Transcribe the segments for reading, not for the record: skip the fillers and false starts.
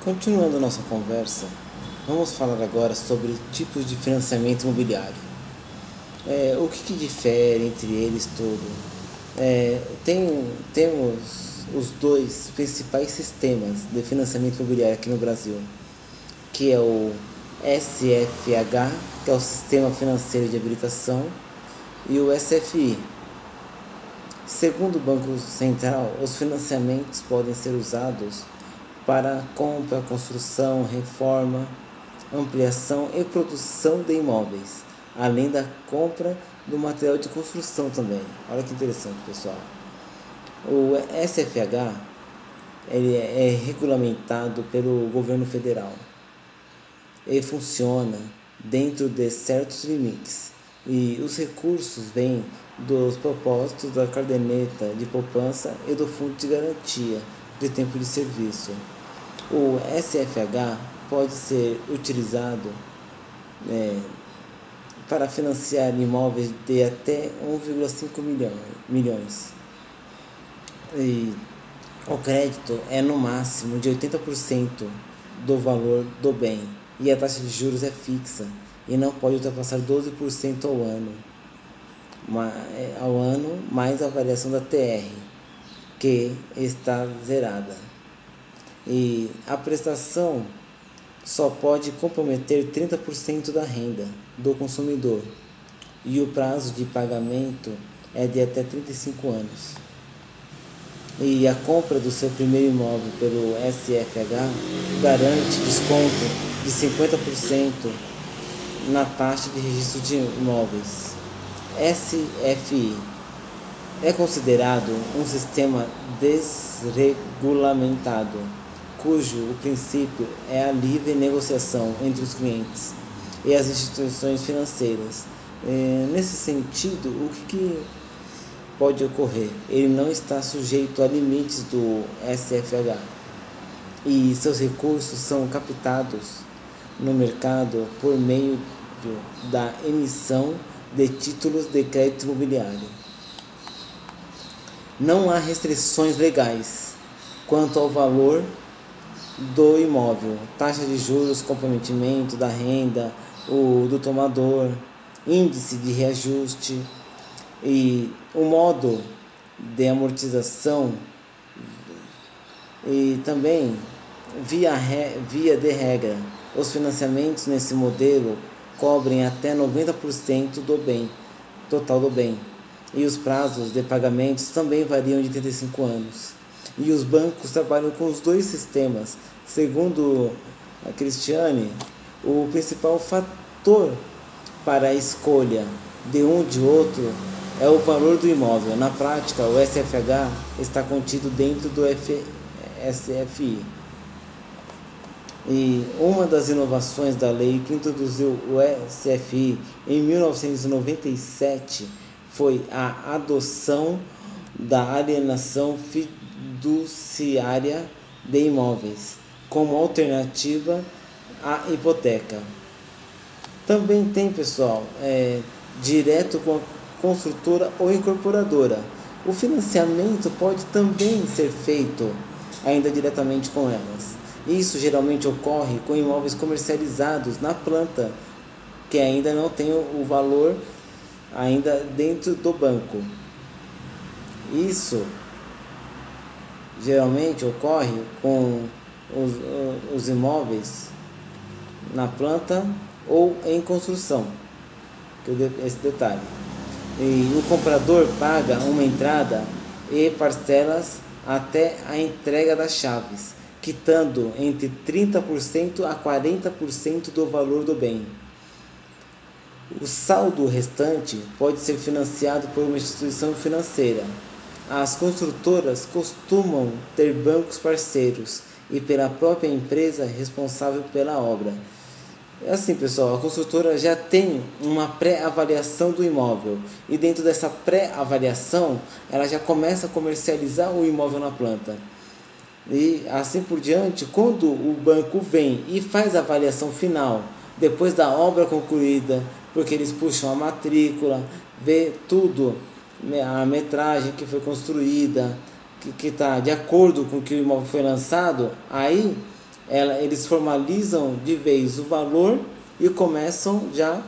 Continuando nossa conversa, vamos falar agora sobre tipos de financiamento imobiliário. O que difere entre eles tudo? Temos os dois principais sistemas de financiamento imobiliário aqui no Brasil, que é o SFH, que é o Sistema Financeiro de Habilitação, e o SFI. Segundo o Banco Central, os financiamentos podem ser usados para compra, construção, reforma, ampliação e produção de imóveis, além da compra do material de construção também. Olha que interessante, pessoal. O SFH ele é regulamentado pelo governo federal. Ele funciona dentro de certos limites e os recursos vêm dos propósitos da caderneta de poupança e do fundo de garantia de tempo de serviço. O SFH pode ser utilizado para financiar imóveis de até 1,5 milhões. E o crédito é no máximo de 80% do valor do bem e a taxa de juros é fixa e não pode ultrapassar 12% ao ano, mais a variação da TR, que está zerada. E a prestação só pode comprometer 30% da renda do consumidor e o prazo de pagamento é de até 35 anos. E a compra do seu primeiro imóvel pelo SFH garante desconto de 50% na taxa de registro de imóveis. SFI é considerado um sistema desregulamentado, cujo o princípio é a livre negociação entre os clientes e as instituições financeiras. Nesse sentido, o que pode ocorrer? Ele não está sujeito a limites do SFH e seus recursos são captados no mercado por meio da emissão de títulos de crédito imobiliário. Não há restrições legais quanto ao valor do imóvel, taxa de juros, comprometimento da renda, do tomador, índice de reajuste e o modo de amortização e também via de regra, os financiamentos nesse modelo cobrem até 90% do bem, total do bem, e os prazos de pagamentos também variam de 35 anos. E os bancos trabalham com os dois sistemas. Segundo a Cristiane, o principal fator para a escolha de um de outro é o valor do imóvel. Na prática, o SFH está contido dentro do SFI. E uma das inovações da lei que introduziu o SFI em 1997 foi a adoção da alienação fiduciária de imóveis como alternativa à hipoteca. Também tem, pessoal, direto com a construtora ou incorporadora. O financiamento pode também ser feito ainda diretamente com elas. Isso geralmente ocorre com imóveis comercializados na planta, que ainda não tem o valor ainda dentro do banco. Isso geralmente ocorre com os imóveis na planta ou em construção, esse detalhe. E o comprador paga uma entrada e parcelas até a entrega das chaves, quitando entre 30% a 40% do valor do bem. O saldo restante pode ser financiado por uma instituição financeira. As construtoras costumam ter bancos parceiros e pela própria empresa responsável pela obra. É assim, pessoal, a construtora já tem uma pré-avaliação do imóvel e dentro dessa pré-avaliação ela já começa a comercializar o imóvel na planta. E assim por diante, quando o banco vem e faz a avaliação final, depois da obra concluída, porque eles puxam a matrícula, vê tudo, a metragem que foi construída, que está de acordo com que o imóvel foi lançado, aí eles formalizam de vez o valor e começam já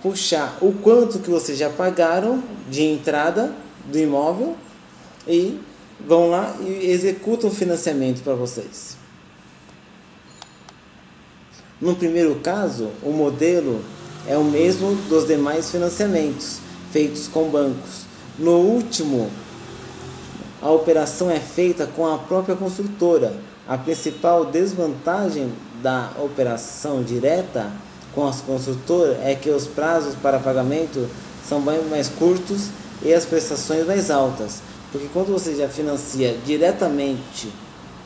puxar o quanto que vocês já pagaram de entrada do imóvel e vão lá e executam o financiamento para vocês. No primeiro caso, o modelo é o mesmo dos demais financiamentos feitos com bancos. No último, a operação é feita com a própria construtora. A principal desvantagem da operação direta com as construtoras é que os prazos para pagamento são bem mais curtos e as prestações mais altas. Porque quando você já financia diretamente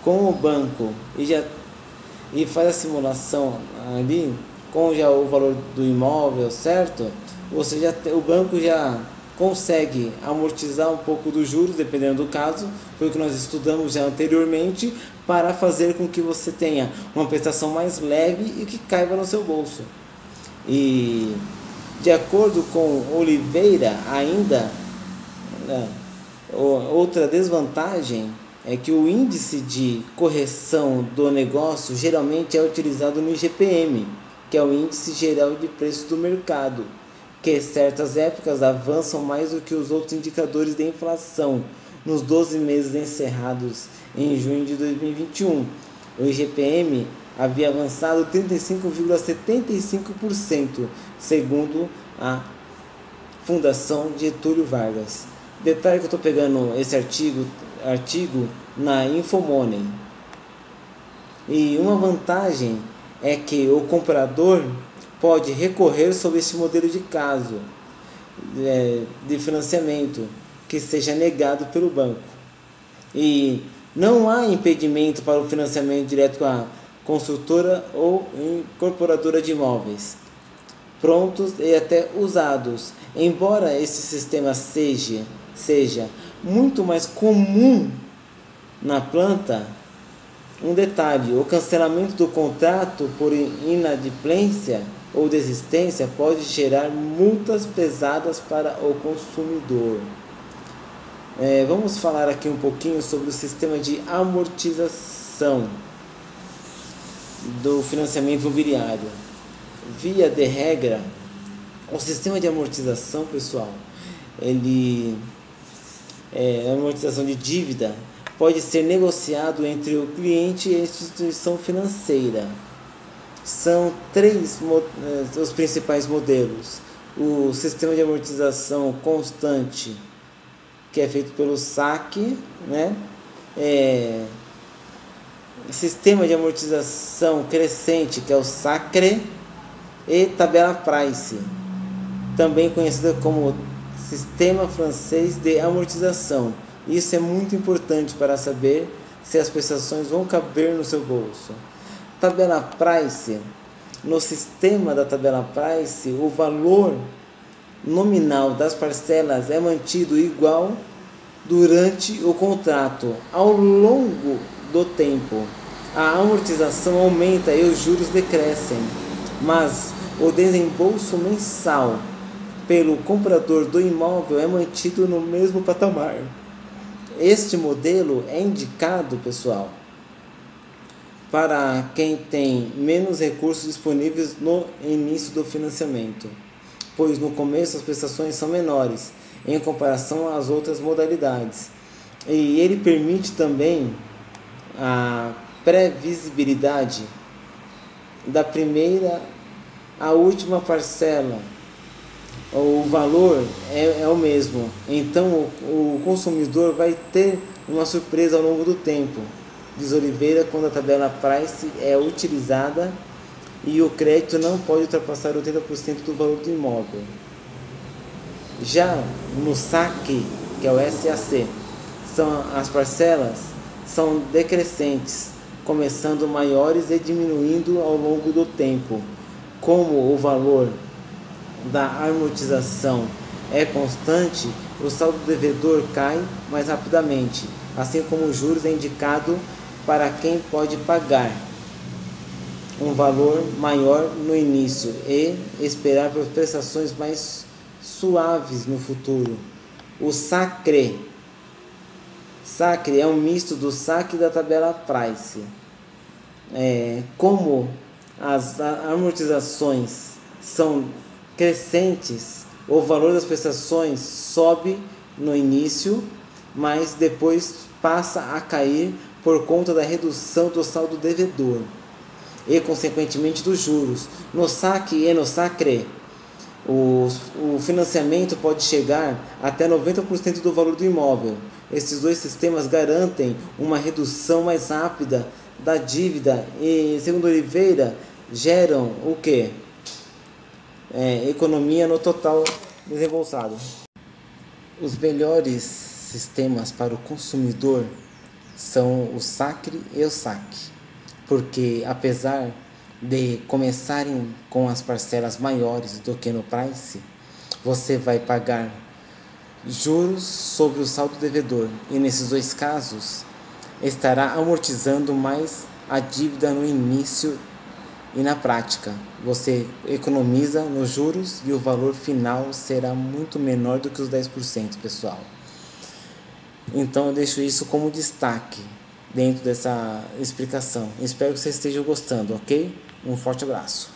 com o banco e faz a simulação ali com já o valor do imóvel, certo? O banco já consegue amortizar um pouco dos juros, dependendo do caso, foi o que nós estudamos já anteriormente, para fazer com que você tenha uma prestação mais leve e que caiba no seu bolso. E de acordo com Oliveira, ainda outra desvantagem é que o índice de correção do negócio geralmente é utilizado no IGPM, que é o índice geral de preços do mercado, que em certas épocas avançam mais do que os outros indicadores de inflação. Nos 12 meses encerrados em junho de 2021, o IGPM havia avançado 35,75%, segundo a Fundação Getúlio Vargas. Detalhe que eu estou pegando esse artigo na Infomoney. E uma vantagem é que o comprador pode recorrer sobre este modelo de caso de financiamento que seja negado pelo banco. E não há impedimento para o financiamento direto com a construtora ou incorporadora de imóveis prontos e até usados. Embora esse sistema seja muito mais comum na planta, um detalhe: o cancelamento do contrato por inadimplência ou desistência pode gerar multas pesadas para o consumidor. Vamos falar aqui um pouquinho sobre o sistema de amortização do financiamento imobiliário. Via de regra, o sistema de amortização, pessoal, a amortização de dívida pode ser negociado entre o cliente e a instituição financeira. São três os principais modelos: o sistema de amortização constante, que é feito pelo SAC, sistema de amortização crescente, que é o SACRE, e tabela Price, também conhecida como Sistema Francês de Amortização. Isso é muito importante para saber se as prestações vão caber no seu bolso. Tabela Price: no sistema da tabela Price, o valor nominal das parcelas é mantido igual durante o contrato. Ao longo do tempo, a amortização aumenta e os juros decrescem, mas o desembolso mensal pelo comprador do imóvel é mantido no mesmo patamar. Este modelo é indicado, pessoal, para quem tem menos recursos disponíveis no início do financiamento, pois no começo as prestações são menores em comparação às outras modalidades. E ele permite também a previsibilidade da primeira à última parcela. O valor é o mesmo, então o consumidor vai ter uma surpresa ao longo do tempo, diz Oliveira, quando a tabela Price é utilizada e o crédito não pode ultrapassar 80% do valor do imóvel. Já no SAC, que é o SAC, as parcelas são decrescentes, começando maiores e diminuindo ao longo do tempo. Como o valor da amortização é constante, o saldo devedor cai mais rapidamente, assim como os juros é indicado para quem pode pagar um valor maior no início e esperar por prestações mais suaves no futuro. O SACRE é um misto do SAC e da tabela Price. como as amortizações são crescentes, o valor das prestações sobe no início, mas depois passa a cair por conta da redução do saldo devedor e, consequentemente, dos juros. No saque e no sacre, o financiamento pode chegar até 90% do valor do imóvel. Esses dois sistemas garantem uma redução mais rápida da dívida e, segundo Oliveira, geram o que? Economia no total desembolsado. Os melhores sistemas para o consumidor são o sacre e o saque, porque apesar de começarem com as parcelas maiores do que no Price, você vai pagar juros sobre o saldo devedor e nesses dois casos estará amortizando mais a dívida no início e na prática. Você economiza nos juros e o valor final será muito menor do que os 10%, pessoal. Então eu deixo isso como destaque dentro dessa explicação. Espero que vocês estejam gostando, ok? Um forte abraço.